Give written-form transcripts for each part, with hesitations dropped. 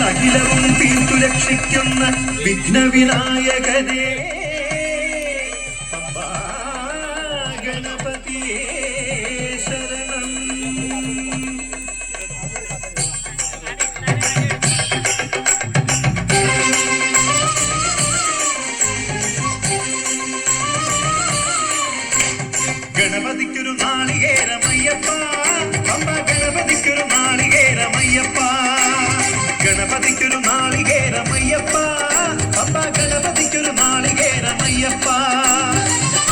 അഖിലവും തീർത്തു രക്ഷിക്കുന്ന വിഘ്നവിനായകനെ ഗണപതിയേ ശരണം. ഗണപതിക്കൊരു നാളികേരമയ്യപ്പ, പമ്പ ഗണപതിക്കൊരു നാളികേരമയ്യപ്പ, ഗണപതിക്കൊരു നാളികേരമയ്യപ്പ, പമ്പ ഗണപതിക്കൊരു നാളികേരമയ്യപ്പ.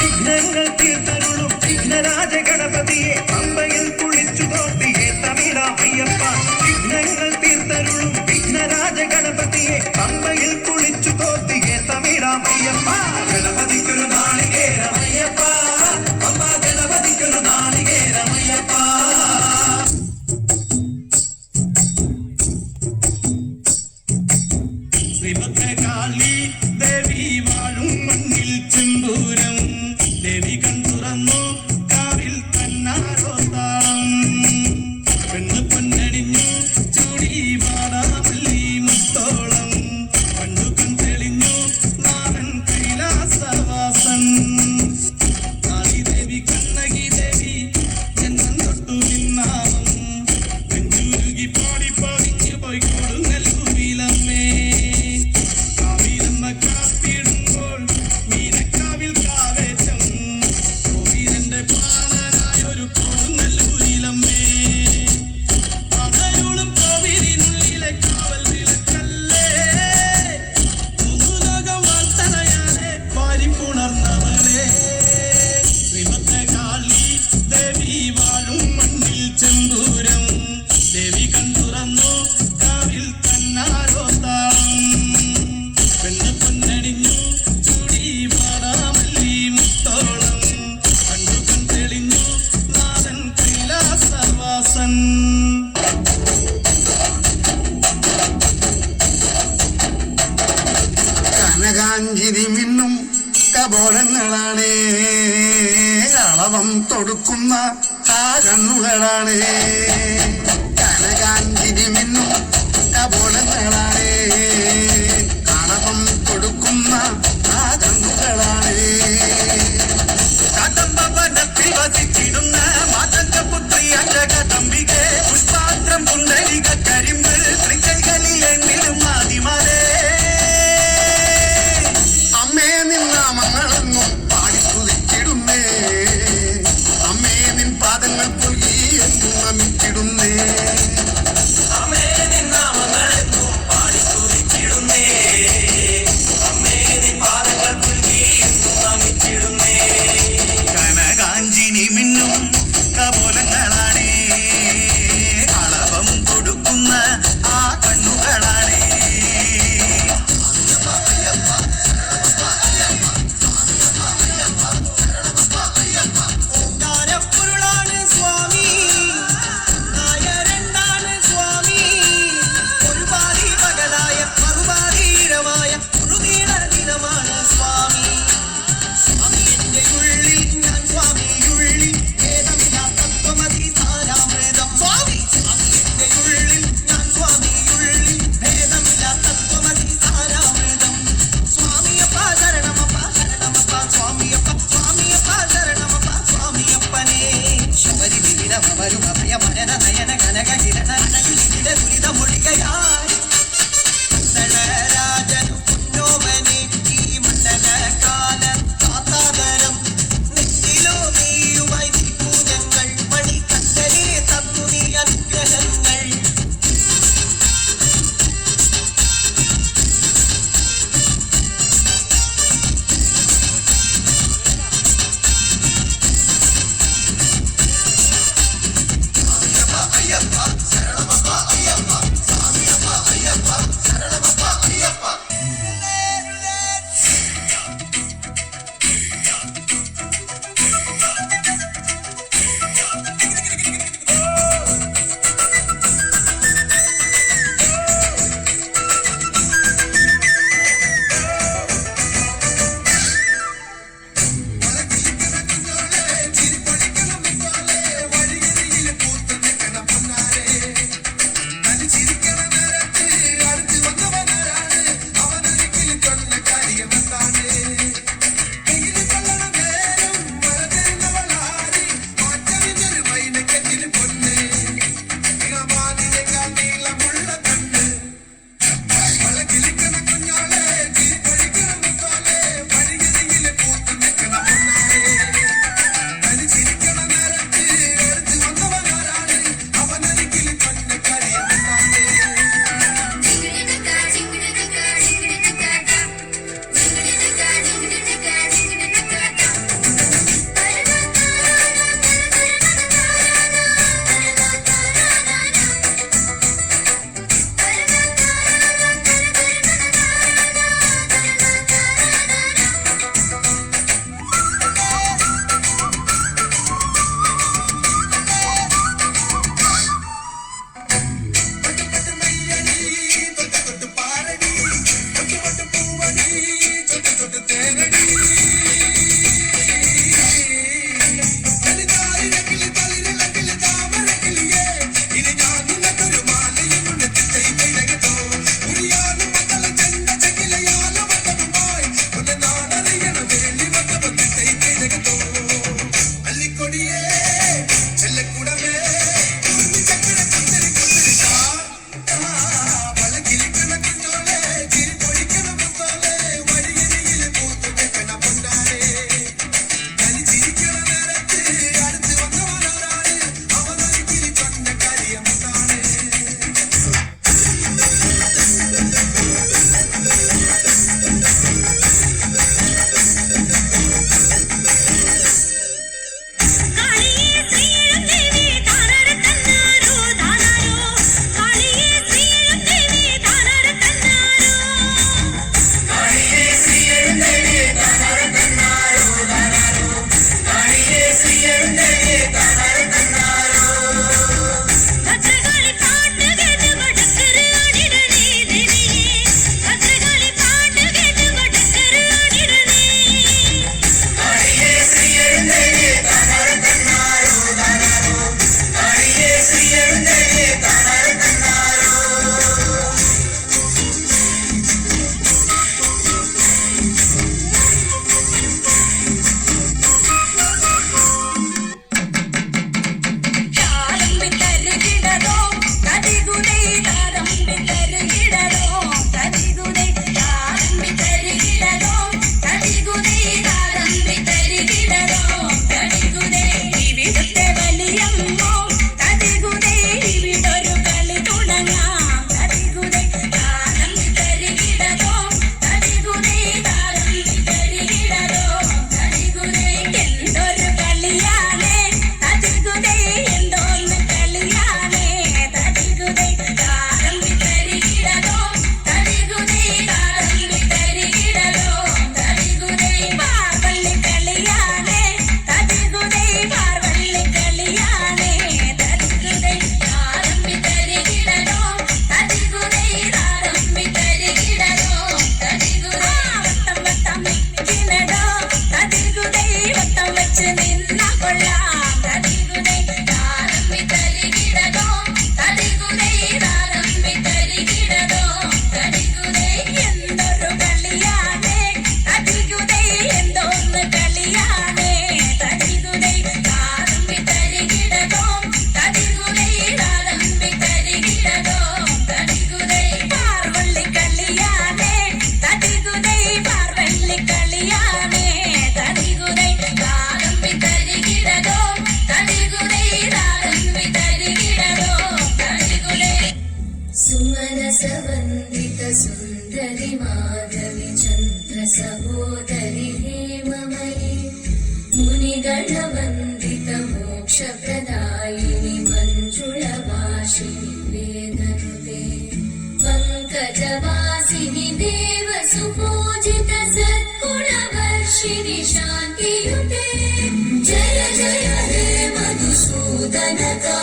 വിഘ്നങ്ങൾ തീർത്തരുളും വിഘ്നരാജ ഗണപതിയെ പമ്പയിൽ കുളിച്ചു തോർത്തിയെ തമിഴാമയ്യപ്പ. വിഘ്നങ്ങൾ തീർത്തരുളും വിഘ്നരാജ ഗണപതിയെ പമ്പയിൽ കുളിച്ചു തോർത്തിയെ തമിഴാമയ്യപ്പ. ഗണപതിക്കൊരു നാളികേരമയ്യപ്പ, പമ്പ ഗണപതിക്കൊരു നാളികേരമയ്യപ്പ. ശ്രീഭദ്രകാളി ദേവി വാഴും മണ്ണിൽ ചെമ്പൂരം, ദേവി കണ്ടുറന്നു കാവിൽ തന്നാരോത്താളം. പെണ്ണ് പൊന്നണിഞ്ഞു ചൂടി വാടാമല്ലി മുത്തോളം, കണ്ണു കൺതെളിഞ്ഞു നാഥൻ കൈലാസവാസൻ. കാളിദേവി കണ്ണകി ദേവി ജന്മം തൊട്ടു നിന്നാവും, നെഞ്ചുരുകി പാടി പതിഞ്ഞു പോയി കൊടുങ്ങല്ലൂരിലമ്മേ. കാവിലമ്മ കാത്തിടുമ്പോൾ മീനക്കാവിൽ കാവേശം, കോവിലന്റെ പ്രാണനായൊരു കൊടുങ്ങല്ലൂരിലമ്മേ. പടയോളം കോവിലിനുള്ളിലെ കാവൽ വിളക്കല്ലേ, മുതുലോകം വാർത്തനയാലെ വാരിപ്പുണർന്നവളെ. ശ്രീഭദ്രകാളി ദേവി വാഴും മണ്ണിൽ ചെമ്പൂരം, ദേവി കണ്ടുറന്നു കാവിൽ തന്നാരോത്താളം. പെണ്ണ് പൊന്നണിഞ്ഞു ചൂടി വാടാമല്ലി മുത്തോളം, കണ്ടു കൺതെളിഞ്ഞു നാഥൻ കൈലാസവാസൻ. കനകാഞ്ചിരി മിന്നും കപോലങ്ങളാണ്, അളവം തൊടുക്കുന്ന ആ കണ്ണുകളാണ്. കനകാഞ്ചിരി മിന്നും കപോലങ്ങളാണ്, അളവം കൊടുക്കുന്ന ആ കണ്ണുകളാണ്. കദംബവനത്തിൽ വസിച്ചിടുന്ന മാതംഗപുത്രി അജഗദംബികെ, പുഷ്പാത്രം പുണ്ടരിക കരിമ്പ് തൃക്കൈകളിൽ എന്നിലും ആദിമാലേ. അമ്മേ നിന്നാമങ്ങളെന്നും പാടിക്കുതിച്ചിടുന്നേ, അമ്മേ നിൻ പാദങ്ങൾ പുൽകി എന്നും നമിച്ചിടുന്നേ. मोक्षप्रदायिनि मञ्जुळवासिनि वेदनुते पङ्कजवासिनि देवसुपूजित सद्गुणवर्षिणि शान्तियुते जय जय हे मधुसूदनका